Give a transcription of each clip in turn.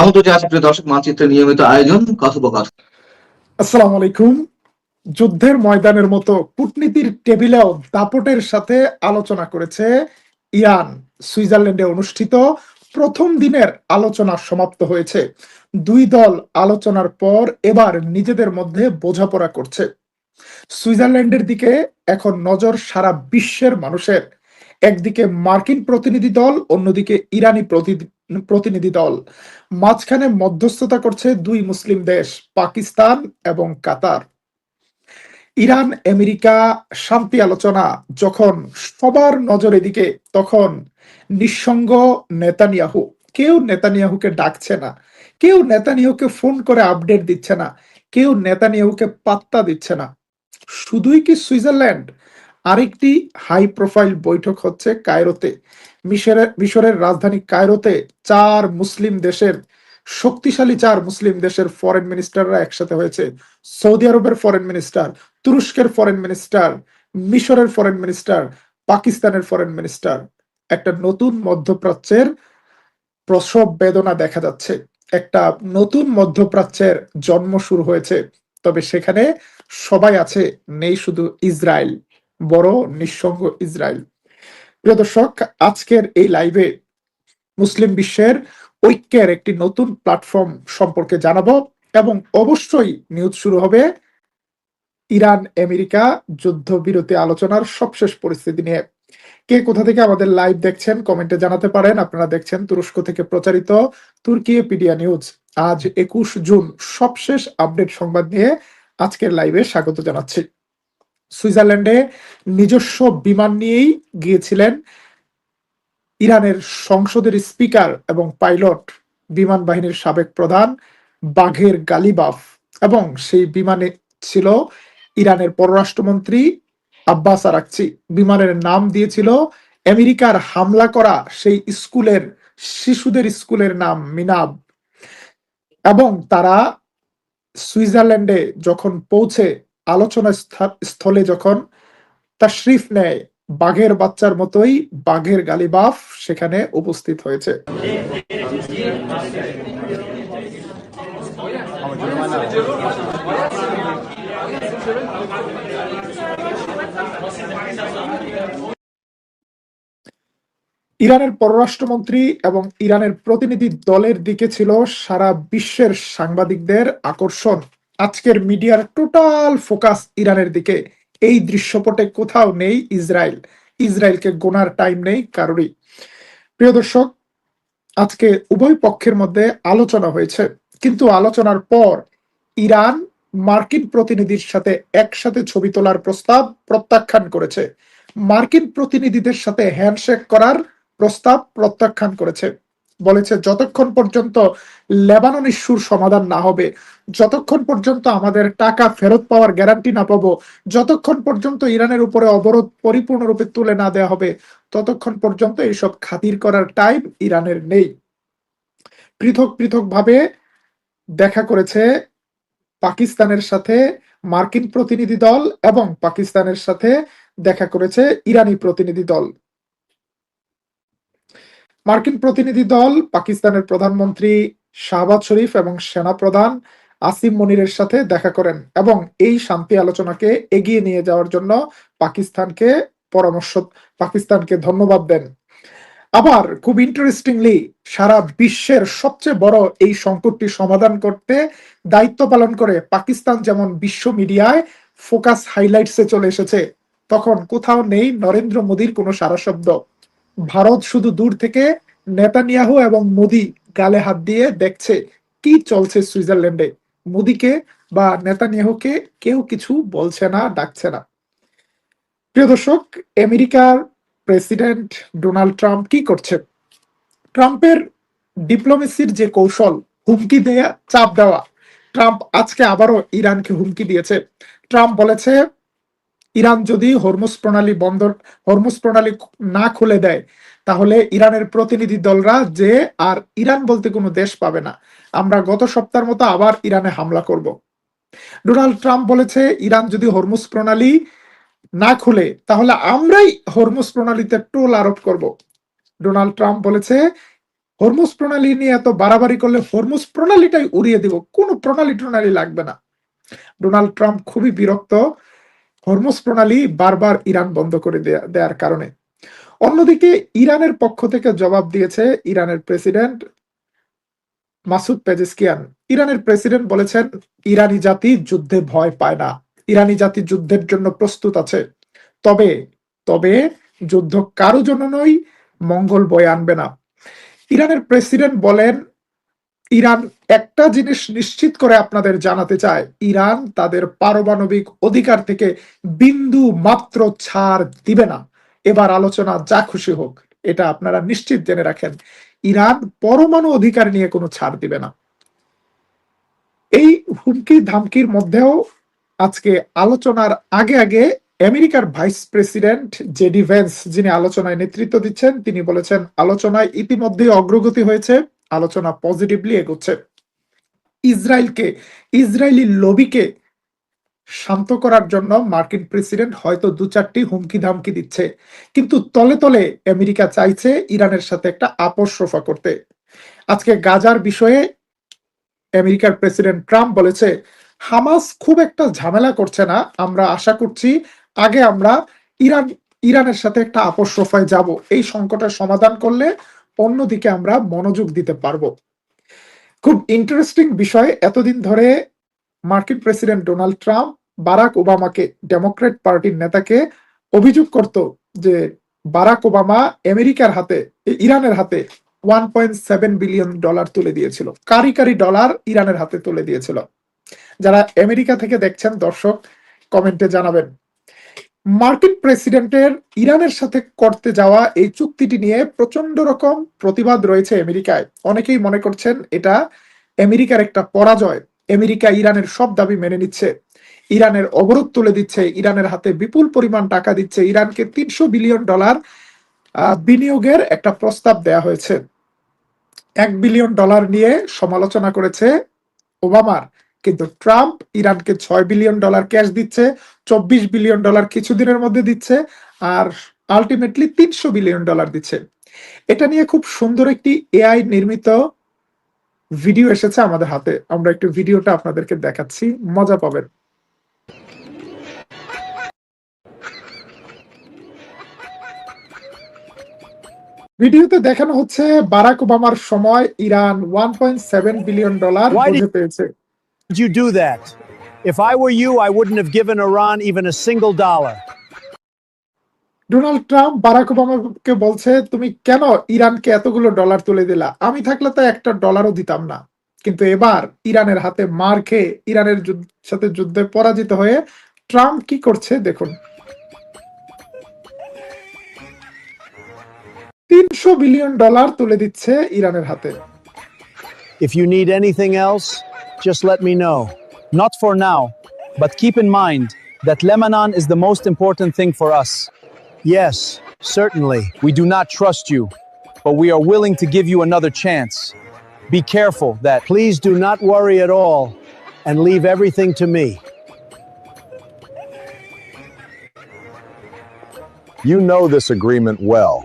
আমন্ত্রণ জানাচ্ছি প্রিয় দর্শক, মানচিত্রের নিয়মিত আয়োজন কথোপকথন। আসসালামু আলাইকুম। যুদ্ধের ময়দানের মতো কূটনীতির টেবিলেও দাপটের সাথে আলোচনা করেছে ইরান। সুইজারল্যান্ডে অনুষ্ঠিত প্রথম দিনের আলোচনা সমাপ্ত হয়েছে। দুই দল আলোচনার পর এবার নিজেদের মধ্যে বোঝাপড়া করছে। সুইজারল্যান্ডের দিকে এখন নজর সারা বিশ্বের মানুষের। একদিকে মার্কিন প্রতিনিধি দল, অন্যদিকে ইরানি প্রতিনিধি দল। মাঝখানে মধ্যস্থতা করছে দুই মুসলিম দেশ, পাকিস্তান এবং কাতার। ইরান আমেরিকা শান্তি আলোচনা যখন সবার নজর এদিকে, তখন নিঃসঙ্গ নেতানিয়াহু। কেউ নেতানিয়াহুকে ডাকছে না, কেউ নেতানিয়াহুকে ফোন করে আপডেট দিচ্ছে না, কেউ নেতানিয়াহুকে পাত্তা দিচ্ছে না। শুধুই কি সুইজারল্যান্ড? আরেকটি হাই প্রোফাইল বৈঠক হচ্ছে কায়রোতে। মিশরের রাজধানী কায়রোতে শক্তিশালী চার মুসলিম দেশের ফরেন মিনিস্টাররা একসাথে হয়েছে। সৌদি আরবের ফরেন মিনিস্টার, তুরস্কের ফরেন মিনিস্টার, মিশরের ফরেন মিনিস্টার, পাকিস্তানের ফরেন মিনিস্টার। একটা নতুন মধ্যপ্রাচ্যের প্রসব বেদনা দেখা যাচ্ছে। একটা নতুন মধ্যপ্রাচ্যের জন্ম শুরু হয়েছে। তবে সেখানে সবাই আছে, নেই শুধু ইসরায়েল, বড় নিঃসঙ্গ ইসরায়েল। প্রিয় দর্শক, আজকের এই লাইভে মুসলিম বিশ্বের ঐক্যের একটি নতুন প্ল্যাটফর্ম সম্পর্কে জানাবো, এবং অবশ্যই নিউজ শুরু হবে ইরান আমেরিকা যুদ্ধবিরতি আলোচনার সবশেষ পরিস্থিতি নিয়ে। কে কোথা থেকে আমাদের লাইভ দেখছেন কমেন্টে জানাতে পারেন। আপনারা দেখছেন তুরস্ক থেকে প্রচারিত তুর্কিপিডিয়া নিউজ। আজ 21 জুন সবশেষ আপডেট সংবাদ নিয়ে আজকের লাইভে স্বাগত জানাচ্ছি। সুইজারল্যান্ডে নিজস্ব বিমান নিয়েই গিয়েছিলেন ইরানের সংসদের স্পিকার এবং পাইলট, বিমান বাহিনীর সাবেক প্রধান বাঘের গালিবাফ, এবং সেই বিমানে ছিল ইরানের পররাষ্ট্রমন্ত্রী আব্বাস আরাকচি। বিমানের নাম দিয়েছিল আমেরিকার হামলা করা সেই শিশুদের স্কুলের নাম মিনাব। এবং তারা সুইজারল্যান্ডে যখন পৌঁছে আলোচনা স্থলে যখন তাশরিফ নেয়, বাঘের বাচ্চার মতোই বাঘের গালিবাফ সেখানে উপস্থিত হয়েছে। ইরানের পররাষ্ট্রমন্ত্রী এবং ইরানের প্রতিনিধি দলের দিকে ছিল সারা বিশ্বের সাংবাদিকদের আকর্ষণ। আজকের মিডিয়ার টোটাল ফোকাস ইরানের দিকে। এই দৃশ্যপটে কোথাও নেই ইসরায়েল। ইসরায়েলকে গোনার টাইম নেই কারোরই। প্রিয় দর্শক, আজকে উভয় পক্ষের মধ্যে আলোচনা হয়েছে, কিন্তু আলোচনার পর ইরান মার্কিন প্রতিনিধির সাথে একসাথে ছবি তোলার প্রস্তাব প্রত্যাখ্যান করেছে। মার্কিন প্রতিনিধিদের সাথে হ্যান্ডশেক করার প্রস্তাব প্রত্যাখ্যান করেছে। বলেছে যতক্ষণ পর্যন্ত লেবানন ইস্যুর সমাধান না হবে, যতক্ষণ পর্যন্ত আমাদের টাকা ফেরত পাওয়ার গ্যারান্টি না পাবো, যতক্ষণ পর্যন্ত ইরানের উপরে অবরোধ পরিপূর্ণরূপে তুলে না দেওয়া হবে, ততক্ষণ পর্যন্ত এইসব খাতির করার টাইম ইরানের নেই। পৃথক পৃথক ভাবে দেখা করেছে পাকিস্তানের সাথে মার্কিন প্রতিনিধি দল, এবং পাকিস্তানের সাথে দেখা করেছে ইরানি প্রতিনিধি দল। মার্কিন প্রতিনিধি দল পাকিস্তানের প্রধানমন্ত্রী শাহবাজ শরীফ এবং সেনাপ্রধান আসিম মনিরের সাথে দেখা করেন, এবং এই শান্তি আলোচনাকে এগিয়ে নিয়ে যাওয়ার জন্য পাকিস্তানকে ধন্যবাদ দেন। আবার খুব ইন্টারেস্টিংলি, সারা বিশ্বের সবচেয়ে বড় এই সংকটটি সমাধান করতে দায়িত্ব পালন করে পাকিস্তান যেমন বিশ্ব মিডিয়ায় ফোকাস হাইলাইটসে চলে এসেছে, তখন কোথাও নেই নরেন্দ্র মোদীর কোনো সারা শব্দ। ভারত শুধু দূর থেকে নেতানিয়াহু এবং মোদী গালে হাত দিয়ে দেখছে কি চলছে সুইজারল্যান্ডে। মোদীকে বা নেতানিয়াহুকে কেউ কিছু বলছে না, ডাকছে না। প্রিয় দর্শক, আমেরিকার প্রেসিডেন্ট ডোনাল্ড ট্রাম্প কি করছে? ট্রাম্পের ডিপ্লোমেসির যে কৌশল, হুমকি দেয়া, চাপ দেওয়া। ট্রাম্প আজকে আবারও ইরানকে হুমকি দিয়েছে। ট্রাম্প বলেছে ইরান যদি হরমুজ প্রণালী না খুলে দেয়, তাহলে ইরানের প্রতিনিধি দলরা যে আর ইরান বলতে কোনো দেশ পাবে না। আমরা গত সপ্তাহের মতো আবার ইরানে হামলা করব। ডোনাল্ড ট্রাম্প বলেছে ইরান যদি হরমুজ প্রণালী না খুলে, তাহলে আমরাই হরমুজ প্রণালীতে টোল আরোপ করব। ডোনাল্ড ট্রাম্প বলেছে হরমুজ প্রণালী নিয়ে এত বাড়াবাড়ি করলে হরমুজ প্রণালীটাই উড়িয়ে দিব, কোনো প্রণালী লাগবে না। ডোনাল্ড ট্রাম্প খুবই বিরক্ত হরমুজ প্রণালী বারবার ইরান বন্ধ করে দেওয়ার কারণে। অন্যদিকে ইরানের পক্ষ থেকে জবাব দিয়েছে ইরানের প্রেসিডেন্ট মাসুদ পেজেশকিয়ান। ইরানের প্রেসিডেন্ট বলেছেন, ইরানি জাতি যুদ্ধে ভয় পায় না, ইরানি জাতি যুদ্ধের জন্য প্রস্তুত আছে। তবে তবে যুদ্ধ কারো জন্য নয়, মঙ্গল বয়ে আনবে না। ইরানের প্রেসিডেন্ট বলেন, ইরান একটা জিনিস নিশ্চিত করে আপনাদের জানাতে চায়, ইরান তাদের পারমাণবিক অধিকার থেকে বিন্দু মাত্র ছাড় দিবে না। এবার আলোচনা যা খুশি হোক, এটা আপনারা নিশ্চিত জেনে রাখেন, ইরান পরমাণু অধিকার নিয়ে কোনো ছাড় দিবে না। এই হুমকি ধামকির মধ্যেও আজকে আলোচনার আগে আগে আমেরিকার ভাইস প্রেসিডেন্ট জেডি ভেন্স, যিনি আলোচনায় নেতৃত্ব দিচ্ছেন, তিনি বলেছেন আলোচনায় ইতিমধ্যেই অগ্রগতি হয়েছে, আলোচনা পজিটিভলি এগোচ্ছে। ইসরায়েলি লবিকে শান্ত করার জন্য মার্কিন প্রেসিডেন্ট হয়তো দু চারটি হুমকি ধামকি দিচ্ছে, কিন্তু তলে তলে আমেরিকা চাইছে ইরানের সাথে একটা আপোষ রফা করতে। আজকে গাজার বিষয়ে আমেরিকার প্রেসিডেন্ট ট্রাম্প বলেছে, হামাস খুব একটা ঝামেলা করছে না, আমরা আশা করছি আগে আমরা ইরানের সাথে একটা আপোষ রফায় যাব, এই সংকটের সমাধান করলে অন্যদিকে আমরা মনোযোগ দিতে পারবো। খুব ইন্টারেস্টিং বিষয়, এতদিন ধরে মার্কিন প্রেসিডেন্ট ডোনাল্ড ট্রাম্প বারাক ওবামাকে, ডেমোক্রেট পার্টির নেতাকে অভিযোগ করত যে বারাক ওবামা আমেরিকার হাতে, ইরানের হাতে $1.7 বিলিয়ন তুলে দিয়েছিল, কারি ডলার ইরানের হাতে তুলে দিয়েছিল। যারা আমেরিকা থেকে দেখছেন দর্শক কমেন্টে জানাবেন। মার্কিন প্রেসিডেন্টের ইরানের সাথে করতে যাওয়া এই চুক্তিটি নিয়ে প্রচন্ড রকম প্রতিবাদ রয়েছে আমেরিকায়। অনেকেই মনে করছেন এটা আমেরিকার একটা পরাজয়, আমেরিকা ইরানের সব দাবি মেনে নিচ্ছে, ইরানের অবরোধ তুলে দিচ্ছে, ইরানের হাতে বিপুল পরিমাণ টাকা দিচ্ছে, ইরানকে $300 বিলিয়ন বিনিয়োগের একটা প্রস্তাব দেয়া হয়েছে। $1 বিলিয়ন নিয়ে সমালোচনা করেছে ওবামার, কিন্তু ট্রাম্প ইরানকে $6 বিলিয়ন ক্যাশ দিচ্ছে, $24 বিলিয়ন কিছুদিনের মধ্যে দিচ্ছে, আর আলটিমেটলি $300 বিলিয়ন দিচ্ছে। এটা নিয়ে খুব সুন্দর একটি এআই নির্মিত ভিডিও এসেছে আমাদের হাতে, আমরা একটু ভিডিওটা আপনাদেরকে দেখাচ্ছি, মজা পাবেন। ভিডিওতে দেখানো হচ্ছে বারাক ওবামার সময় ইরান $1.7 বিলিয়ন বুঝে পেয়েছে। Did you do that? If I were you, I wouldn't have given Iran even a single dollar. Donald Trump Barack ওবামাকে বলছে, তুমি কেন ইরানকে এতগুলো ডলার তুলে দিলা, আমি থাকলে তো একটা ডলারও দিতাম না। কিন্তু এবার ইরানের হাতে মার খেয়ে, ইরানের সাথে যুদ্ধে পরাজিত হয়ে ট্রাম্প কি করছে দেখুন। $300 বিলিয়ন তুলে দিচ্ছে ইরানের হাতে। If you need anything else, just let me know. Not for now, but keep in mind that Lebanon is the most important thing for us. Yes, certainly, we do not trust you, but we are willing to give you another chance. Be careful that please do not worry at all and leave everything to me. You know this agreement well,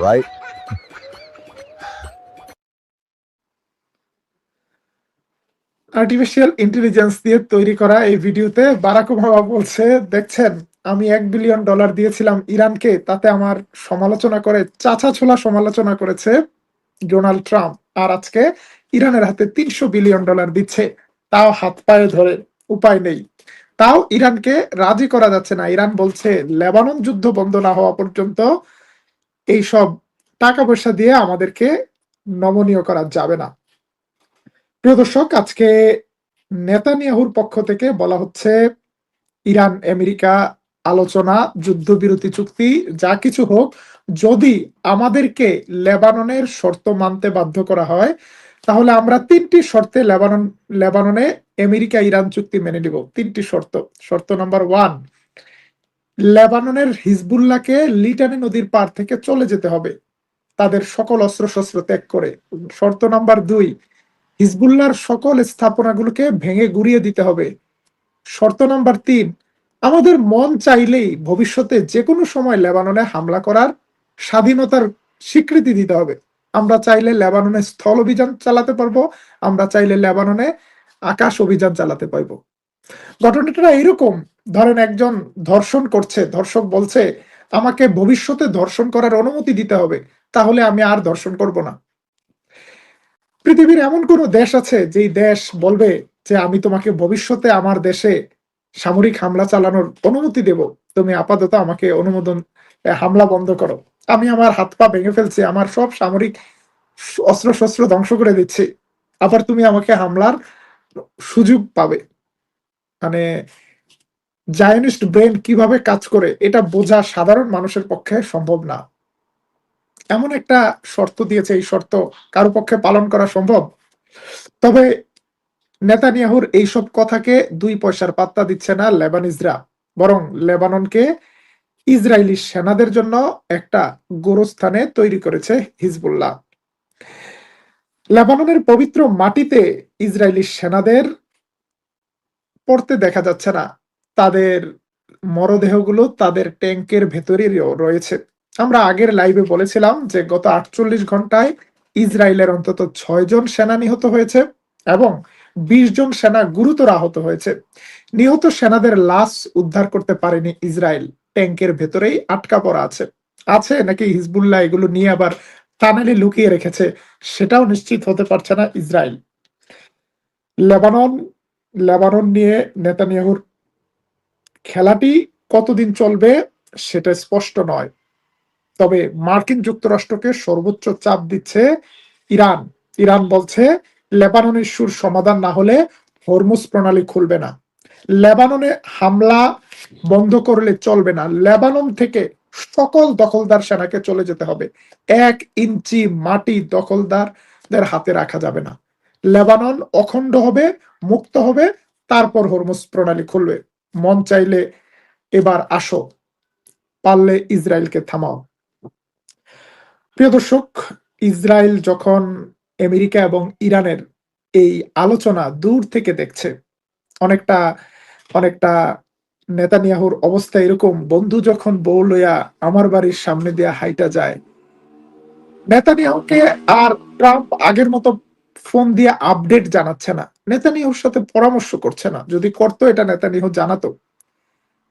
right? Artificial intelligence দিয়ে তৈরি করা এই ভিডিওতে Barack Obama বলছে, দেখছেন আমি $1 billion দিয়েছিলাম ইরানকে, তাতে আমার সমালোচনা করে, চাচা ছোলা সমালোচনা করেছে ডোনাল্ড ট্রাম্প, আর আজকে ইরানের হাতে $300 বিলিয়ন দিচ্ছে, তাও হাত পায়ে ধরে, উপায় নেই, তাও ইরানকে রাজি করা যাচ্ছে না। ইরান বলছে লেবানন যুদ্ধ বন্ধ না হওয়া পর্যন্ত এইসব টাকা পয়সা দিয়ে আমাদেরকে নমনীয় করা যাবে না। প্রিয় দর্শক, আজকে নেতানিয়াহুর পক্ষ থেকে বলা হচ্ছে ইরান আমেরিকা আলোচনা, যুদ্ধবিরতি চুক্তি যা কিছু হোক, যদি আমাদেরকে লেবাননের শর্ত মানতে বাধ্য করা হয়, তাহলে আমরা 3টি শর্তে লেবাননে আমেরিকা ইরান চুক্তি মেনে নিব। 3টি শর্ত। শর্ত নাম্বার 1, লেবাননের হিজবুল্লাহকে লিটানি নদীর পার থেকে চলে যেতে হবে, তাদের সকল অস্ত্রশস্ত্র ত্যাগ করে। শর্ত নাম্বার 2, হিজবুল্লাহর সকল স্থাপনাগুলোকে ভেঙে গুড়িয়ে দিতে হবে। শর্ত নাম্বার 3, আমাদের মন চাইলেই ভবিষ্যতে যে কোনো সময় লেবাননে হামলা করার স্বাধীনতার স্বীকৃতি দিতে হবে। আমরা চাইলে লেবাননে স্থল অভিযান চালাতে পারবো, আমরা চাইলে লেবাননে আকাশ অভিযান চালাতে পারবো। ঘটনাটা এরকম, ধরেন একজন ধর্ষণ করছে, ধর্ষক বলছে আমাকে ভবিষ্যতে ধর্ষণ করার অনুমতি দিতে হবে, তাহলে আমি আর ধর্ষণ করব না। পৃথিবীর এমন কোন দেশ আছে যেই দেশ বলবে যে আমি তোমাকে ভবিষ্যতে আমার দেশে সামরিক হামলা চালানোর অনুমতি দেব, তুমি আপাতত আমাকে হামলা বন্ধ করো, আমি আমার হাত পা ভেঙে ফেলছি, আমার সব সামরিক অস্ত্র শস্ত্র ধ্বংস করে দিচ্ছি, আবার তুমি আমাকে হামলার সুযোগ পাবে। মানে জায়নিস্ট ব্রেন কিভাবে কাজ করে এটা বোঝা সাধারণ মানুষের পক্ষে সম্ভব না। এমন একটা শর্ত দিয়েছে, এই শর্ত কারো পক্ষে পালন করা সম্ভব? তবে নেতানিয়াহুর এইসব কথাকে 2 পয়সার পাত্তা দিচ্ছে না লেবানিজরা, বরং লেবাননকে ইসরায়েলি সেনাদের জন্য একটা গোরস্থানে তৈরি করেছে হিজবুল্লাহ। লেবাননের পবিত্র মাটিতে ইসরায়েলি সেনাদের পড়তে দেখা যাচ্ছে না, তাদের মরদেহগুলো তাদের ট্যাঙ্কের ভেতরেই রয়েছে। আমরা আগের লাইভে বলেছিলাম যে গত 48 ঘন্টায় ইসরায়েলের অন্তত 6 জন সেনা নিহত হয়েছে এবং 20 জন সেনা গুরুতর আহত হয়েছে। নিহত সেনাদের লাশ উদ্ধার করতে পারেনি ইসরায়েল, ট্যাঙ্কের ভেতরেই আটকা পড়া আছে। আছে নাকি হিজবুল্লাহ এগুলো নিয়ে আবার টানেলে লুকিয়ে রেখেছে, সেটাও নিশ্চিত হতে পারছে না ইসরায়েল। লেবানন লেবানন নিয়ে নেতানিয়াহুর খেলাটি কতদিন চলবে সেটা স্পষ্ট নয়। তবে মার্কিন যুক্তরাষ্ট্রকে সর্বোচ্চ চাপ দিচ্ছে ইরান। ইরান বলছে লেবানন ইস্যুর সমাধান না হলে হরমুজ প্রণালী খুলবে না। লেবাননে হামলা বন্ধ করলে চলবে না, লেবানন থেকে সকল দখলদার সেনাকে চলে যেতে হবে। 1 ইঞ্চি মাটি দখলদারদের হাতে রাখা যাবে না। লেবানন অখণ্ড হবে, মুক্ত হবে, তারপর হরমুজ প্রণালী খুলবে। মন চাইলে এবার আসো, পারলে ইসরায়েলকে থামাও। প্রিয় দর্শক, ইসরায়েল যখন আমেরিকা এবং ইরানের এই আলোচনা দূর থেকে দেখছে, অনেকটা অনেকটা নেতানিয়াহুর অবস্থা এরকম, বন্ধু যখন বউ লইয়া আমার বাড়ির সামনে দিয়ে হাইটা যায়। নেতানিয়াহুকে আর ট্রাম্প আগের মতো ফোন দিয়ে আপডেট জানাচ্ছে না, নেতানিয়াহুর সাথে পরামর্শ করছে না, যদি করতো এটা নেতানিয়াহু জানাতো।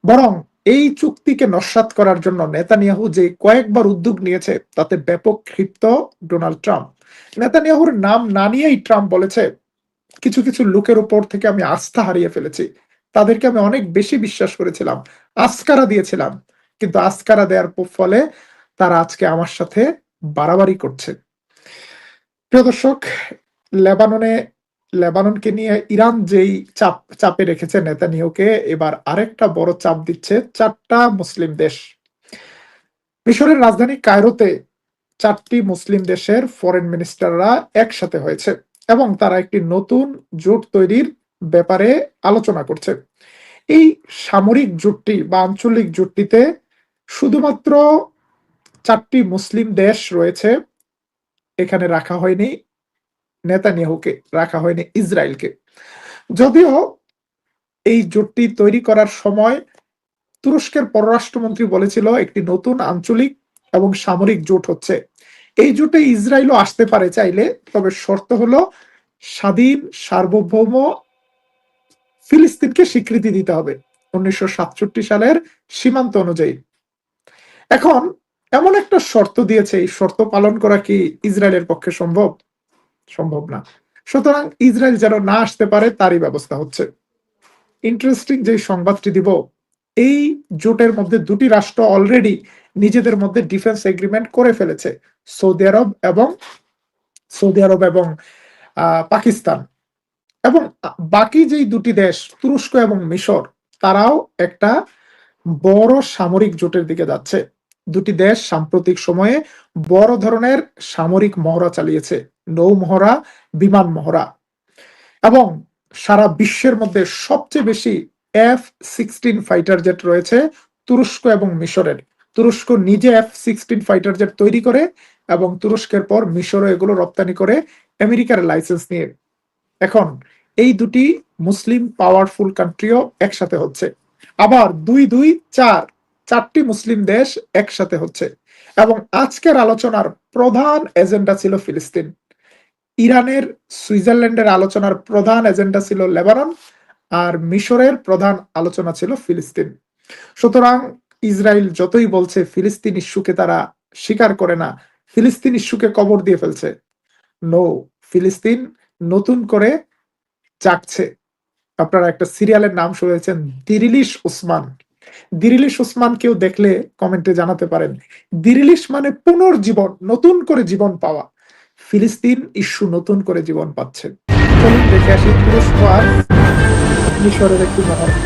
বরং এই চুক্তিকে নস্যাৎ করার জন্য নেতানিয়াহু যে কয়েকবার উদ্যোগ নিয়েছে তাতে ব্যাপক ক্ষিপ্ত ডোনাল্ড ট্রাম্প। নেতানিয়াহুর নাম না নিয়েই ট্রাম্প বলেছে কিছু কিছু লোকের উপর থেকে আমি আস্থা হারিয়ে ফেলেছি, তাদেরকে আমি অনেক বেশি বিশ্বাস করেছিলাম, আস্কারা দিয়েছিলাম, কিন্তু আস্কারা দেওয়ার ফলে তারা আজকে আমার সাথে বাড়াবাড়ি করছে। প্রিয় দর্শক, লেবাননকে নিয়ে ইরান যেই চাপে রেখেছে নেতানিয়াহুকে, এবার আরেকটা বড় চাপ দিচ্ছে 4টা মুসলিম দেশ। মিশরের রাজধানী কায়রোতে 4টি মুসলিম দেশের ফরেন মিনিস্টাররা একসাথে হয়েছে এবং তারা একটি নতুন জোট তৈরির ব্যাপারে আলোচনা করছে। এই সামরিক জোটটি বা আঞ্চলিক জোটটিতে শুধুমাত্র 4টি মুসলিম দেশ রয়েছে, এখানে রাখা হয়নি নেতানিয়াহুকে, রাখা হয়নি ইসরায়েলকে। যদিও এই জোটটি তৈরি করার সময় তুরস্কের পররাষ্ট্রমন্ত্রী বলেছিল একটি নতুন আঞ্চলিক এবং সামরিক জোট হচ্ছে, এই জোটে ইসরায়েলও আসতে পারে চাইলে, তবে শর্ত হলো স্বাধীন সার্বভৌম ফিলিস্তিনকে স্বীকৃতি দিতে হবে 1967 সালের সীমান্ত অনুযায়ী। এখন এমন একটা শর্ত দিয়েছে, এই শর্ত পালন করা কি ইসরায়েলের পক্ষে সম্ভব? সম্ভব না। সুতরাং ইসরায়েল যেন না আসতে পারে তারই ব্যবস্থা হচ্ছে। ইন্টারেস্টিং যে সংবাদটি দিব, এই জোটের মধ্যে 2টি রাষ্ট্র অলরেডি নিজেদের মধ্যে ডিফেন্স এগ্রিমেন্ট করে ফেলেছে, সৌদি আরব এবং পাকিস্তান। এবং বাকি যেই 2টি দেশ তুরস্ক এবং মিশর, তারাও একটা বড় সামরিক জোটের দিকে যাচ্ছে। 2টি দেশ সাম্প্রতিক সময়ে বড় ধরনের সামরিক মহড়া চালিয়েছে, নৌ মহড়া, বিমান মহড়া, এবং সারা বিশ্বের মধ্যে সবচেয়ে বেশি F-16 ফাইটার জেট রয়েছে তুরস্ক এবং মিশরের। তুরস্ক নিজে F-16 ফাইটার জেট তৈরি করে এবং তুরস্কের পর মিশরও এগুলো রপ্তানি করে আমেরিকার লাইসেন্স নিয়ে। এখন এই 2টি মুসলিম পাওয়ারফুল কান্ট্রিও একসাথে হচ্ছে, আবার 2-2-4 4টি মুসলিম দেশ একসাথে হচ্ছে। এবং আজকের আলোচনার প্রধান এজেন্ডা ছিল ফিলিস্তিন। ইরানের, সুইজারল্যান্ডের আলোচনার প্রধান এজেন্ডা ছিল লেবানন, আর মিশরের প্রধান আলোচনা ছিল ফিলিস্তিন। সুতরাং ইসরায়েল যতই বলছে ফিলিস্তিন ইস্যুকে তারা স্বীকার করে না, ফিলিস্তিন ইস্যুকে কবর দিয়ে ফেলছে, নো, ফিলিস্তিন নতুন করে জাগছে। আপনারা একটা সিরিয়ালের নাম শুনেছেন, দিরিলিশ উসমান। দিরিলিশ উসমান কেউ দেখলে কমেন্টে জানাতে পারেন। দিরিলিশ মানে পুনর্জীবন, নতুন করে জীবন পাওয়া। ফিলিস্তিন ইস্যু নতুন করে জীবন পাচ্ছে। চলুন দেখে আসি তুরস্ক আর মিশরের একটি মহড়া।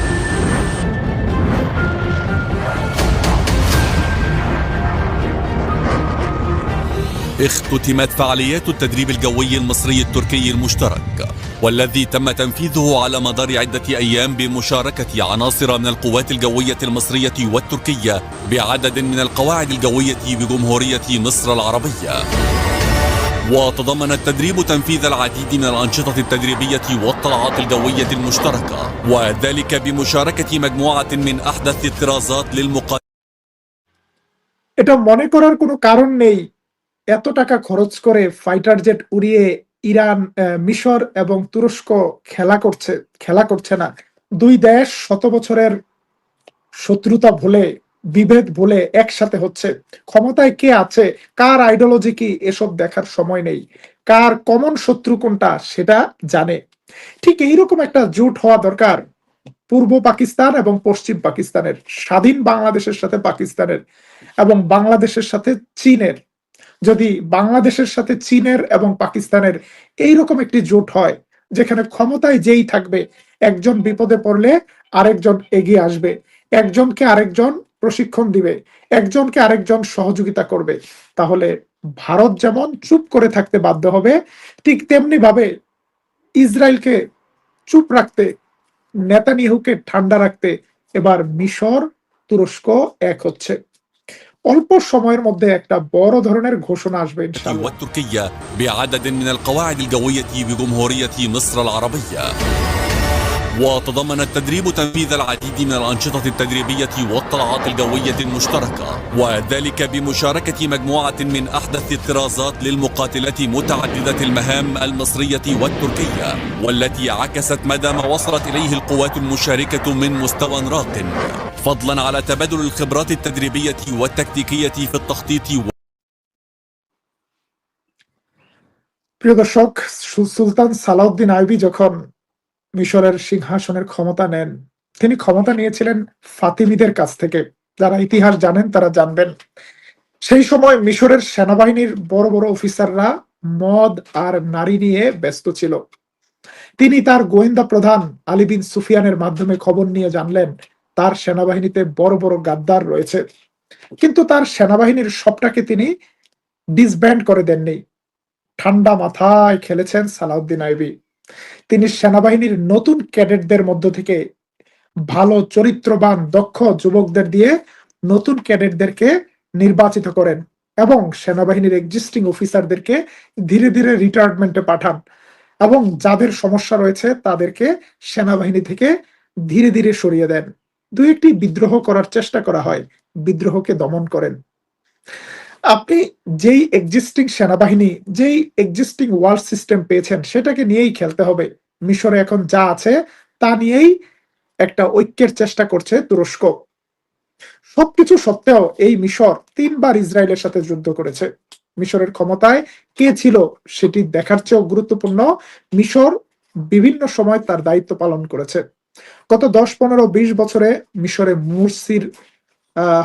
اختتمت فعاليات التدريب الجوي المصري التركي المشترك، والذي تم تنفيذه على مدار عدة أيام بمشاركة عناصر من القوات الجوية المصرية والتركية بعدد من القواعد الجوية بجمهورية مصر العربية. وتضمن التدريب تنفيذ العديد من الأنشطة التدريبية والطلعات الجوية المشتركة، وذلك بمشاركة مجموعة من أحدث الطرازات للمقاتلين. এটা মনে করার কোনো কারণ নেই এত টাকা খরচ করে ফাইটার জেট উড়িয়ে ইরান, মিশর এবং তুরস্ক খেলা করছে না। দুই দেশ শত বছরের শত্রুতা ভুলে, বিভেদ ভুলে একসাথে হচ্ছে। ক্ষমতায় কে আছে, কার আইডিওলজি কি, এসব দেখার সময় নেই। কার কমন শত্রু কোনটা সেটা জানে। ঠিক এইরকম একটা জোট হওয়া দরকার পূর্ব পাকিস্তান এবং পশ্চিম পাকিস্তানের, স্বাধীন বাংলাদেশের সাথে পাকিস্তানের, এবং বাংলাদেশের সাথে চীনের। যদি বাংলাদেশের সাথে চীনের এবং পাকিস্তানের এইরকম একটি জোট হয়, যেখানে ক্ষমতায় যেই থাকবে, একজন বিপদে পড়লে আরেকজন এগিয়ে আসবে, একজনকে আরেকজন প্রশিক্ষণ দিবে, একজনকে আরেকজন সহযোগিতা করবে, তাহলে ভারত যেমন চুপ করে থাকতে বাধ্য হবে, ঠিক তেমনি ভাবে ইসরায়েলকে চুপ রাখতে, নেতানিয়াহুকে ঠান্ডা রাখতে এবার মিশর, তুরস্ক এক হচ্ছে। অল্প সময়ের মধ্যে একটা বড় ধরনের ঘোষণা আসবে ইনশাআল্লাহ। والتركية بعدد من القواعد الجوية بجمهورية مصر العربية. وتضمن التدريب تنفيذ العديد من الأنشطة التدريبية والطلعات الجوية المشتركة، وذلك بمشاركة مجموعة من أحدث الطرازات للمقاتلات متعددة المهام المصرية والتركية، والتي عكست مدى ما وصلت إليه القوات المشاركة من مستوى راق، فضلا على تبادل الخبرات التدريبية والتكتيكية في التخطيط. প্রিয় দর্শক, সুলতান সালাউদ্দিন আইবি যখন মিশরের সিংহাসনের ক্ষমতা নেন, তিনি ক্ষমতা নিয়েছিলেন ফাতিমিদের কাছ থেকে। যারা ইতিহাস জানেন তারা জানবেন, সেই সময় মিশরের সেনাবাহিনীর বড় বড় অফিসাররা মদ আর নারী নিয়ে ব্যস্ত ছিল। তিনি তার গোয়েন্দা প্রধান আলী বিন সুফিয়ানের মাধ্যমে খবর নিয়ে জানলেন তার সেনাবাহিনীতে বড় বড় গাদ্দার রয়েছে, কিন্তু তার সেনাবাহিনীর সবটাকে তিনি ডিসব্যান্ড করে দেননি। ঠান্ডা মাথায় খেলেছেন সালাউদ্দিন আইবি। তিনি সেনাবাহিনীর নতুন ক্যাডেটদের মধ্য থেকে ভালো চরিত্রবান দক্ষ যুবকদের দিয়ে নতুন ক্যাডেটদেরকে নির্বাচিত করেন এবং সেনাবাহিনীর এক্সিস্টিং অফিসারদেরকে ধীরে ধীরে রিটায়ারমেন্টে পাঠান, এবং যাদের সমস্যা রয়েছে তাদেরকে সেনাবাহিনী থেকে ধীরে ধীরে সরিয়ে দেন। দুই একটি বিদ্রোহ করার চেষ্টা করা হয়, বিদ্রোহকে দমন করেন। আপনি যেই এক্সিস্টিং সেনাবাহিনী, যেই এক্সিস্টিং ওয়ার্ল্ড সিস্টেম পেয়েছেন, সেটাকে নিয়েই খেলতে হবে। মিশরে এখন যা আছে তা নিয়েই একটা ঐক্যের চেষ্টা করছে তুরস্ক। সবকিছু সত্ত্বেও এই মিশর 3 বার ইসরায়েলের সাথে যুদ্ধ করেছে। মিশরের ক্ষমতায় কে ছিল সেটি দেখার চেয়েও গুরুত্বপূর্ণ মিশর বিভিন্ন সময় তার দায়িত্ব পালন করেছে। গত 10, 15, 20 বছরে মিশরে মুরসির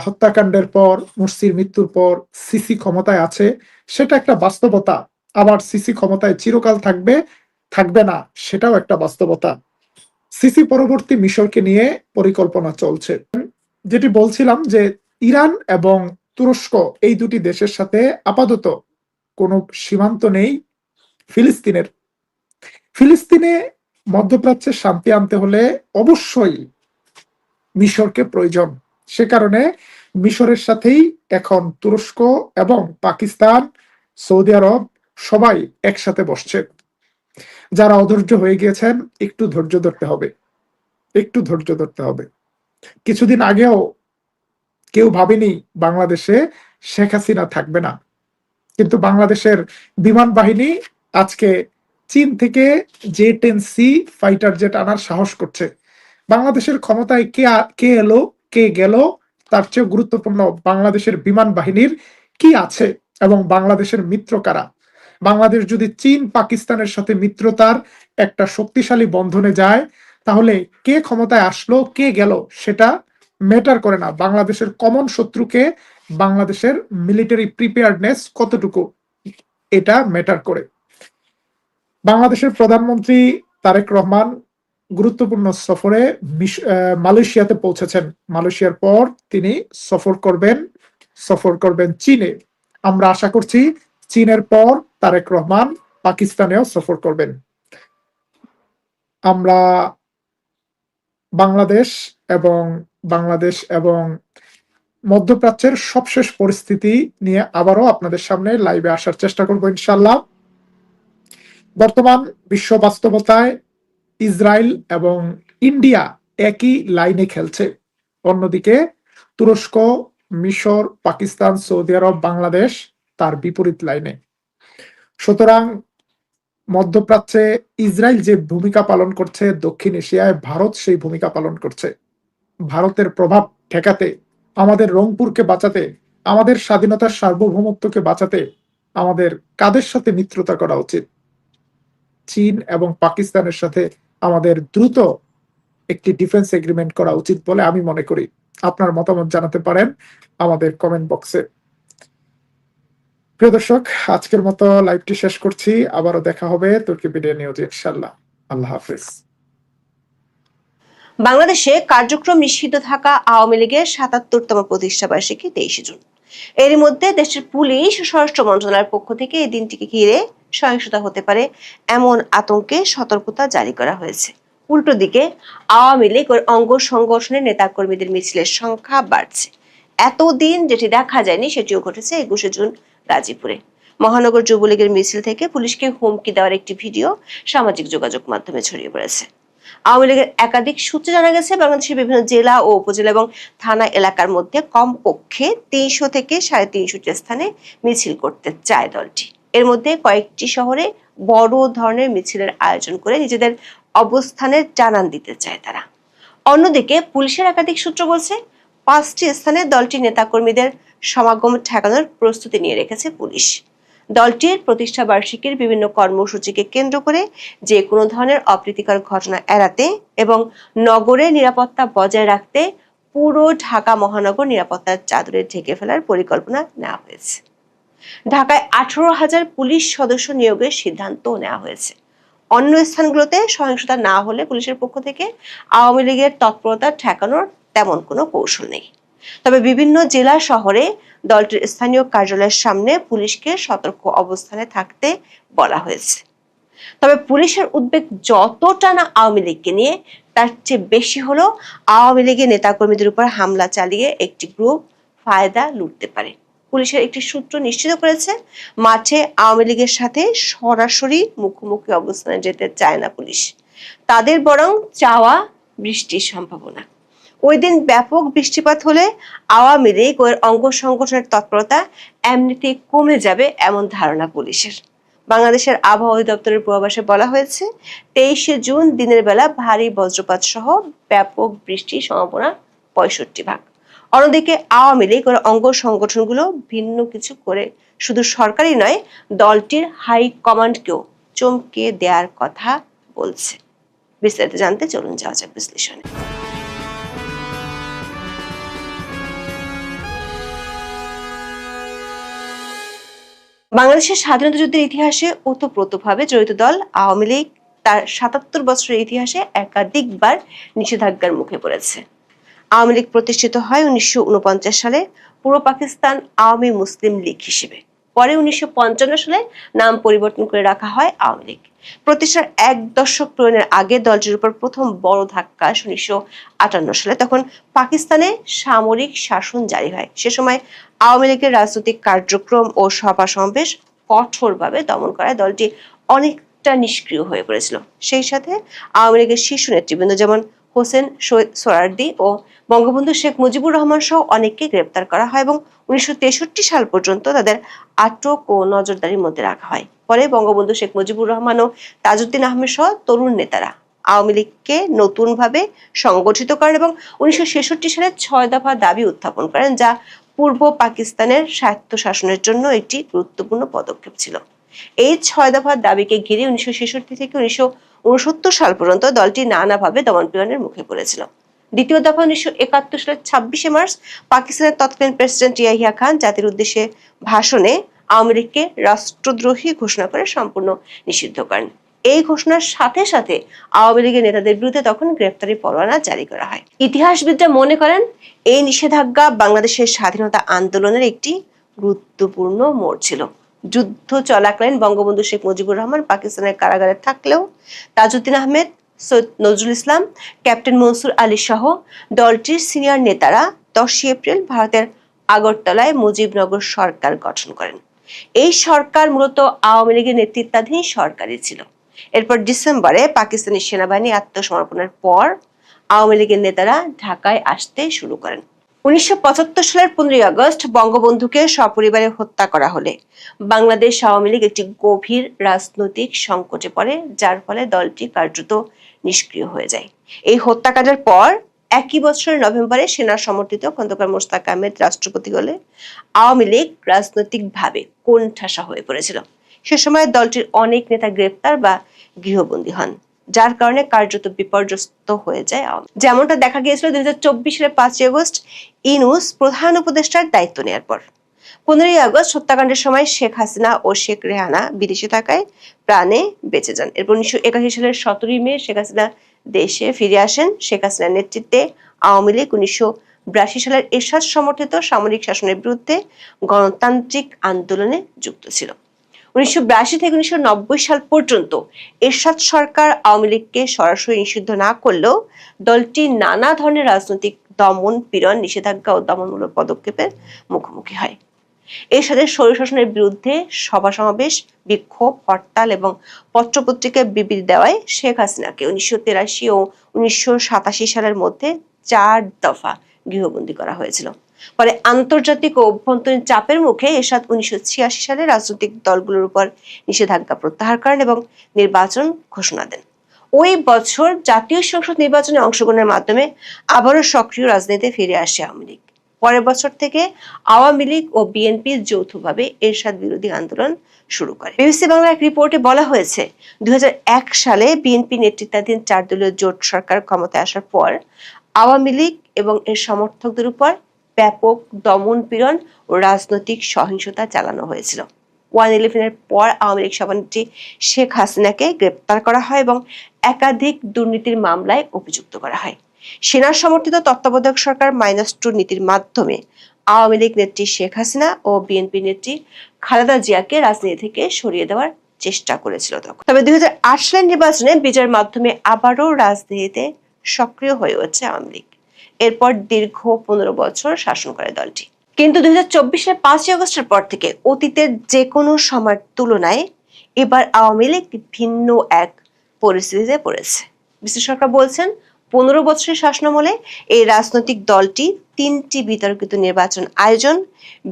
হত্যাকাণ্ডের পর, মুরসির মৃত্যুর পর সিসি ক্ষমতায় আছে, সেটা একটা বাস্তবতা। আবার সিসি ক্ষমতায় চিরকাল থাকবে থাকবে না, সেটাও একটা বাস্তবতা। সিসি পরবর্তী মিশরকে নিয়ে পরিকল্পনা চলছে। যেটি বলছিলাম যে ইরান এবং তুরস্ক এই দুটি দেশের সাথে আপাতত কোনো সীমান্ত নেই ফিলিস্তিনের। ফিলিস্তিনে মধ্যপ্রাচ্যে শান্তি আনতে হলে অবশ্যই মিশরকে প্রয়োজন। সে কারণে মিশরের সাথেই এখন তুরস্ক এবং পাকিস্তান, সৌদি আরব সবাই একসাথে বসছে। যারা অধৈর্য হয়ে গিয়েছেন একটু ধৈর্য ধরতে হবে, একটু ধৈর্য ধরতে হবে। কিছুদিন আগেও কেউ ভাবেনি বাংলাদেশে শেখ হাসিনা থাকবে না। কিন্তু বাংলাদেশের বিমান বাহিনী আজকে চীন থেকে J-10C ফাইটার জেট আনার সাহস করছে। বাংলাদেশের ক্ষমতায় কে এলো কে গেল তার চেয়ে গুরুত্বপূর্ণ বাংলাদেশের বিমান বাহিনীর কি আছে এবং বাংলাদেশের মিত্র কারা। বাংলাদেশ যদি চীন পাকিস্তানের সাথে মিত্রতার একটা শক্তিশালী বন্ধনে যায়, তাহলে কে ক্ষমতায় আসলো কে গেল সেটা ম্যাটার করে না। বাংলাদেশের কমন শত্রুকে, বাংলাদেশের মিলিটারি প্রিপেয়ার্ডনেস কতটুকু, এটা ম্যাটার করে। বাংলাদেশের প্রধানমন্ত্রী তারেক রহমান গুরুত্বপূর্ণ সফরে মালয়েশিয়াতে পৌঁছেছেন। মালয়েশিয়ার পর তিনি সফর করবেন চীনে। আমরা আশা করছি চীনের পর তারেক রহমান পাকিস্তানেও সফর করবেন। আমরা বাংলাদেশ এবং মধ্যপ্রাচ্যের সবশেষ পরিস্থিতি নিয়ে আবারও আপনাদের সামনে লাইভে আসার চেষ্টা করব ইনশাল্লাহ। বর্তমান বিশ্ব বাস্তবতায় ইসরায়েল এবং ইন্ডিয়া একই লাইনে খেলছে। অন্যদিকে তুরস্ক, মিশর, পাকিস্তান, সৌদি আরব, বাংলাদেশ তার বিপরীত লাইনে। সুতরাং মধ্যপ্রাচ্যে ইসরায়েল যে ভূমিকা পালন করছে, দক্ষিণ এশিয়ায় ভারত সেই ভূমিকা পালন করছে। ভারতের প্রভাব ঠেকাতে, আমাদের রংপুরকে বাঁচাতে, আমাদের স্বাধীনতার সার্বভৌমত্বকে বাঁচাতে আমাদের কাদের সাথে মিত্রতা করা উচিত? চীন এবং পাকিস্তানের সাথে আমাদের দ্রুত একটি ডিফেন্স এগ্রিমেন্ট করা উচিত বলে আমি মনে করি। আপনার মতামত জানাতে পারেন আমাদের কমেন্ট বক্সে। প্রিয় দর্শক, আজকের মতো লাইভটি শেষ করছি। আবারও দেখা হবে তুর্কি ভিডিও নিউজে ইনশাআল্লাহ। আল্লাহ হাফেজ। বাংলাদেশে কার্যক্রম নিষিদ্ধ থাকা আওয়ামী লীগের ৭৭তম প্রতিষ্ঠা বার্ষিকী ২৩শে জুন। এর মধ্যে দেশের পুলিশ ও স্বরাষ্ট্র মন্ত্রণালয়ের পক্ষ থেকে এই দিনটিকে ঘিরে সহিংসতা হতে পারে এমন আতঙ্কে সতর্কতা জারি করা হয়েছে। উল্টো দিকে আওয়ামী লীগ ও অঙ্গ সংগঠনের নেতাকর্মীদের মিছিলের সংখ্যা বাড়ছে। এতদিন যেটি দেখা যায়নি সেটিও ঘটেছে ২১শে জুন গাজীপুরে। মহানগর যুবলীগের মিছিল থেকে পুলিশকে হুমকি দেওয়ার একটি ভিডিও সামাজিক যোগাযোগ মাধ্যমে ছড়িয়ে পড়েছে। আওয়ামী লীগের একাধিক সূত্রে জানা গেছে, বাংলাদেশের বিভিন্ন জেলা ও উপজেলা এবং থানা এলাকার মধ্যে কমপক্ষে ৩০০ থেকে ৩৫০টি স্থানে মিছিল করতে চায় দলটি। এর মধ্যে কয়েকটি শহরে বড় ধরনের মিছিলের আয়োজন করে নিজেদের অবস্থানের জানান দিতে চায় তারা। অন্যদিকে পুলিশের একাধিক সূত্র বলছে, ৫টি স্থানে দলটির নেতাকর্মীদের সমাগম ঠেকানোর প্রস্তুতি নিয়ে রেখেছে পুলিশ। দলটির প্রতিষ্ঠা বার্ষিকীর বিভিন্ন কর্মসূচিকে কেন্দ্র করে যে কোনো ধরনের অপ্রীতিকর ঘটনা এড়াতে এবং নগরের নিরাপত্তা বজায় রাখতে পুরো ঢাকা মহানগর নিরাপত্তার চাদরে ঢেকে ফেলার পরিকল্পনা নেওয়া হয়েছে। ঢাকায় ১৮,০০০ পুলিশ সদস্য নিয়োগের সিদ্ধান্ত নেওয়া হয়েছে। অন্য স্থানগুলোতে সহিংসতা না হলে পুলিশের পক্ষ থেকে আওয়ামী লীগের তৎপরতা ঠেকানোর তেমন কোনো কৌশল নেই। তবে বিভিন্ন জেলা শহরে দলটির স্থানীয় কার্যালয়ের সামনে পুলিশকে সতর্ক অবস্থানে থাকতে বলা হয়েছে। তবে পুলিশের উদ্বেগ যতটা না আওয়ামী লীগকে নিয়ে, তার চেয়ে বেশি হলো আওয়ামী লীগের নেতাকর্মীদের উপর হামলা চালিয়ে একটি গ্রুপ ফায়দা লুটতে পারে। পুলিশের একটি সূত্র নিশ্চিত করেছে, মাঠে আওয়ামী লীগের সাথে সরাসরি মুখোমুখি অবস্থানে যেতে চায় না পুলিশ। তাদের বরং চাওয়া বৃষ্টির সম্ভাবনা। ওই দিন ব্যাপক বৃষ্টিপাত হলে আওয়ামী লীগ ও অঙ্গ সংগঠনের তৎপরতা এমনিতেই কমে যাবে এমন ধারণা পুলিশের। বাংলাদেশের আবহাওয়া অধিদপ্তরের পূর্বাভাসে বলা হয়েছে, ২৩শে জুন দিনের বেলা ভারী বজ্রপাত সহ ব্যাপক বৃষ্টির সম্ভাবনা ৬৫%। অন্যদিকে আওয়ামী লীগ ও অঙ্গ সংগঠনগুলো ভিন্ন কিছু করে শুধু সরকারই নয়, দলটির হাই কমান্ডকেও চমকে দেওয়ার কথা বলছে। বিস্তারিত জানতে চলুন যাওয়া যাক বিশ্লেষণে। বাংলাদেশের স্বাধীনতা যুদ্ধের ইতিহাসে ওতপ্রোতভাবে জড়িত দল আওয়ামী লীগ তার ৭৭ বছরের ইতিহাসে একাধিকবার নিষেধাজ্ঞার মুখে পড়েছে। আওয়ামী লীগ প্রতিষ্ঠিত হয় ১৯৪৯ সালে পূর্ব পাকিস্তান আওয়ামী মুসলিম লীগ হিসেবে। পরে ১৯৫৫ সালে নাম পরিবর্তন করে রাখা হয় আওয়ামী লীগ। প্রতিষ্ঠার ১ দশক পূরণের আগে দলটির উপর প্রথম বড় ধাক্কা ১৯৫৮ সালে। তখন পাকিস্তানে সামরিক শাসন জারি হয়। সে সময় আওয়ামী লীগের রাজনৈতিক কার্যক্রম ও সভা সমাবেশ কঠোরভাবে দমন করায় দলটি অনেকটা নিষ্ক্রিয় হয়ে পড়েছিল। সেই সাথে আওয়ামী লীগের শীর্ষ নেতৃবৃন্দ যেমন হোসেন শহীদ সোহরাওয়ার্দী ও বঙ্গবন্ধু শেখ মুজিবুর রহমান সহ অনেককে গ্রেপ্তার করা হয় এবং 1963 সাল পর্যন্ত তাদের আটক ও নজরদারির মধ্যে রাখা হয়। পরে বঙ্গবন্ধু শেখ মুজিবুর রহমান ও তাজউদ্দিন আহমেদ সহ তরুণ নেতারা আওয়ামী লীগকে নতুনভাবে সংগঠিত করেন এবং 1966 সালে 6 দফা দাবি উত্থাপন করেন, যা পূর্ব পাকিস্তানের স্বায়ত্তশাসনের জন্য একটি গুরুত্বপূর্ণ পদক্ষেপ ছিল। এই 6 দফার দাবিকে ঘিরে 1966 থেকে 1969 সাল পর্যন্ত দলটি নানাভাবে দমন-পীড়নের মুখে পড়েছিল। দ্বিতীয় দফা 1971 সালের 26শে মার্চ পাকিস্তানের তৎকালীন প্রেসিডেন্ট ইয়াহিয়া খান জাতির উদ্দেশ্যে ভাষণে আওয়ামী লীগকে রাষ্ট্রদ্রোহী ঘোষণা করে সম্পূর্ণ নিষিদ্ধ করেন। এই ঘোষণার সাথে সাথে আওয়ামী লীগের নেতাদের বিরুদ্ধে তখন গ্রেপ্তারি পরোয়ানা জারি করা হয়। ইতিহাসবিদরা মনে করেন এই নিষেধাজ্ঞা বাংলাদেশের স্বাধীনতা আন্দোলনের একটি গুরুত্বপূর্ণ মোড় ছিল। যুদ্ধ চলাকালীন বঙ্গবন্ধু শেখ মুজিবুর রহমান পাকিস্তানের কারাগারে থাকলেও তাজউদ্দিন আহমেদ, সৈয়দ নজরুল ইসলাম, ক্যাপ্টেন মনসুর আলী সহ দলটির সিনিয়র নেতারা 10 এপ্রিল ভারতের আগরতলায় মুজিবনগর সরকার গঠন করেন। এই সরকার মূলত আওয়ামী লীগের নেতৃত্বাধীন সরকারই ছিল। এরপর ডিসেম্বরে পাকিস্তানি সেনাবাহিনী আত্মসমর্পণের পর আওয়ামী লীগের নেতারা ঢাকায় আসতে শুরু করেন। 1975 সালের 15 আগস্ট বঙ্গবন্ধুকে সপরিবারে হত্যা করা হলে বাংলাদেশ আওয়ামী লীগ একটি গভীর রাজনৈতিক সংকটে পড়ে, যার ফলে দলটি কার্যত নিষ্ক্রিয় হয়ে যায়। এই হত্যাকাণ্ডের পর একই বছরের নভেম্বরে সেনা সমর্থিত খন্দকার মোশতাক আহমেদ রাষ্ট্রপতি হলে আওয়ামী লীগ রাজনৈতিকভাবে কোণঠাসা হয়ে পড়েছিল। সে সময় দলটির অনেক নেতা গ্রেপ্তার বা গৃহবন্দী হন, যার কারণে কার্যত বিপর্যস্ত হয়ে যায়। যেমনটা দেখা গিয়েছিল 2024 সালের 5 আগস্ট ইউনূস প্রধান উপদেষ্টার দায়িত্ব নেওয়ার পর। 15 আগস্ট হত্যাকাণ্ডের সময় শেখ হাসিনা ও শেখ রেহানা বিদেশে থাকায় প্রাণে বেঁচে যান। এরপর 1981 সালের 17 মে শেখ হাসিনা দেশে ফিরে আসেন। শেখ হাসিনার নেতৃত্বে আওয়ামী লীগ 1982 সালের এরশাদ সমর্থিত সামরিক শাসনের বিরুদ্ধে গণতান্ত্রিক আন্দোলনে যুক্ত ছিল। 1982 থেকে 1990 সাল পর্যন্ত এরশাদ সরকার আওয়ামী লীগকে সরাসরি নিষিদ্ধ না করলেও দলটি নানা ধরনের রাজনৈতিক দমন পীড়ন, নিষেধাজ্ঞা ও দমনমূলক পদক্ষেপের মুখোমুখি হয়। এরশাদের স্বৈরশাসনের বিরুদ্ধে সভা সমাবেশ, বিক্ষোভ, হরতাল এবং পত্রপত্রিকায় বিবৃতি দেওয়ায় শেখ হাসিনাকে 1983 ও 1987 সালের মধ্যে 4 দফা গৃহবন্দী করা হয়েছিল। পরে আন্তর্জাতিক ও অভ্যন্তরীণ চাপের মুখে এরশাদ 1986 সালে রাজনৈতিক দলগুলোর উপর নিষেধাজ্ঞা প্রত্যাহার করেন এবং নির্বাচন ঘোষণা দেন। ওই বছর জাতীয় সংসদ নির্বাচনে অংশগ্রহণের মাধ্যমে আবারও সক্রিয় রাজনীতিতে ফিরে আসে আওয়ামী লীগ। পরের বছর থেকে আওয়ামী লীগ ও বিএনপি যৌথভাবে এরশাদ বিরোধী আন্দোলন শুরু করে। বিবিসি বাংলার এক রিপোর্টে বলা হয়েছে, 2001 সালে বিএনপি নেতৃত্বাধীন 4 দলীয় জোট সরকার ক্ষমতায় আসার পর আওয়ামী লীগ এবং এর সমর্থকদের উপর ব্যাপক দমন পীড়ন ও রাজনৈতিক সহিংসতা চালানো হয়েছিল। 1/11 পর আওয়ামী লীগ সভানেত্রী শেখ হাসিনাকে গ্রেপ্তার করা হয় এবং একাধিক দুর্নীতির মামলায় অভিযুক্ত করা হয়। সেনা সমর্থিত তত্ত্বাবধায়ক সরকার -2 নীতির মাধ্যমে আওয়ামী লীগ নেত্রী শেখ হাসিনা ও বিএনপি নেত্রী খালেদা জিয়াকে রাজনীতি থেকে সরিয়ে দেওয়ার চেষ্টা করেছিল তখন। তবে 2008 সালের নির্বাচনে বিজয়ের মাধ্যমে আবারও রাজনীতিতে সক্রিয় হয়ে ওঠে আওয়ামী লীগ। এরপর দীর্ঘ 15 বছর শাসন করে দলটি। কিন্তু 2024 সালের 5 আগস্টের পর থেকে অতীতের যে কোনো সময়ের তুলনায় এবার আওয়ামী লীগ ভিন্ন এক পরিস্থিতিতে পড়েছে। বিশ্লেষকরা বলছেন, 15 বছরের শাসনামলে এই রাজনৈতিক দলটি 3টি বিতর্কিত নির্বাচন আয়োজন,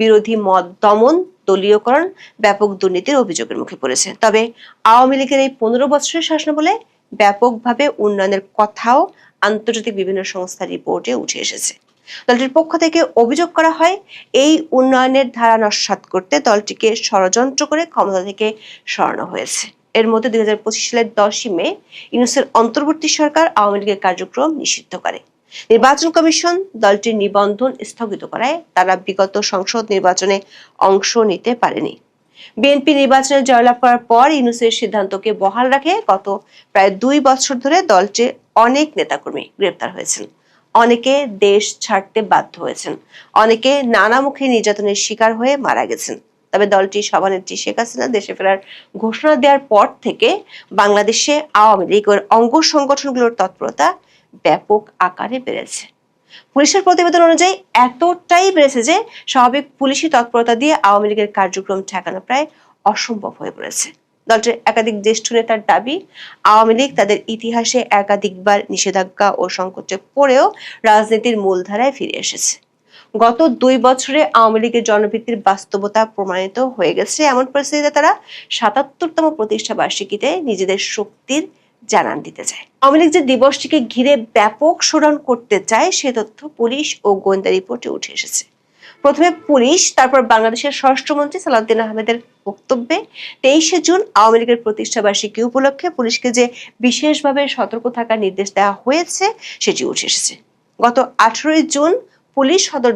বিরোধী মত দমন, দলীয়করণ, ব্যাপক দুর্নীতির অভিযোগের মুখে পড়েছে। তবে আওয়ামী লীগের এই 15 বছরের শাসনামলে ব্যাপকভাবে উন্নয়নের কথাও আন্তর্জাতিক বিভিন্ন সংস্থার রিপোর্টে উঠে এসেছে। দলটির পক্ষ থেকে অভিযোগ করা হয়, এই উন্নয়নের ধারা নস্যাৎ করতে দলটিকে ষড়যন্ত্র করে ক্ষমতা থেকে সরানো হয়েছে। এর মধ্যে 2025 সালের 10 মে ইউনূসের অন্তর্বর্তী সরকার আওয়ামী লীগের কার্যক্রম নিষিদ্ধ করে। নির্বাচন কমিশন দলটির নিবন্ধন স্থগিত করায় তারা বিগত সংসদ নির্বাচনে অংশ নিতে পারেনি। বিএনপি নির্বাচনে জয়লাভ করার পর ইউনূসের সিদ্ধান্তকে বহাল রাখে গত প্রায় 2 বছর ধরে দলটির অনেক নেতাকর্মী গ্রেপ্তার হয়েছেন। অনেকে দেশ ছাড়তে বাধ্য হয়েছেন, অনেকে নানামুখী নির্যাতনের শিকার হয়ে মারা গেছেন। তবে দলটির সভানেত্রী শেখ হাসিনা দেশে ফেরার ঘোষণা দেওয়ার পর থেকে বাংলাদেশে আওয়ামী লীগ ও অঙ্গ সংগঠনগুলোর তৎপরতা ব্যাপক আকারে বেড়েছে। পুলিশের প্রতিবেদন অনুযায়ী এতটাই বেড়েছে যে স্বাভাবিক পুলিশি তৎপরতা দিয়ে আওয়ামী লীগের কার্যক্রম ঠেকানো প্রায় অসম্ভব হয়ে পড়েছে। দলটির একাধিক জ্যেষ্ঠ নেতার দাবি, আওয়ামী লীগ তাদের ইতিহাসে একাধিকবার নিষেধাজ্ঞা ও সংকটে পড়েও রাজনীতির মূলধারায় ফিরে এসেছে। গত 2 বছরে আওয়ামী লীগের জনভিত্তির বাস্তবতা প্রমাণিত হয়ে গেছে। এমন পরিস্থিতিতে তারা 77তম প্রতিষ্ঠা বার্ষিকীতে নিজেদের শক্তির জানান দিতে চায়। আওয়ামী লীগ যে দিবসটিকে ঘিরে ব্যাপক শোডাউন করতে চায় সে তথ্য পুলিশ ও গোয়েন্দা রিপোর্টে উঠে এসেছে। প্রথমে পুলিশ, তারপর বাংলাদেশের স্বরাষ্ট্রমন্ত্রী সালাউদ্দিন আহমেদের বক্তব্যে 23শে জুন আওয়ামী লীগের প্রতিষ্ঠা বার্ষিকী উপলক্ষে পুলিশকে যে বিশেষভাবে সতর্ক থাকার নির্দেশ দেওয়া হয়েছে সেটি উঠে এসেছে। গত 18ই জুন পুলিশ সদর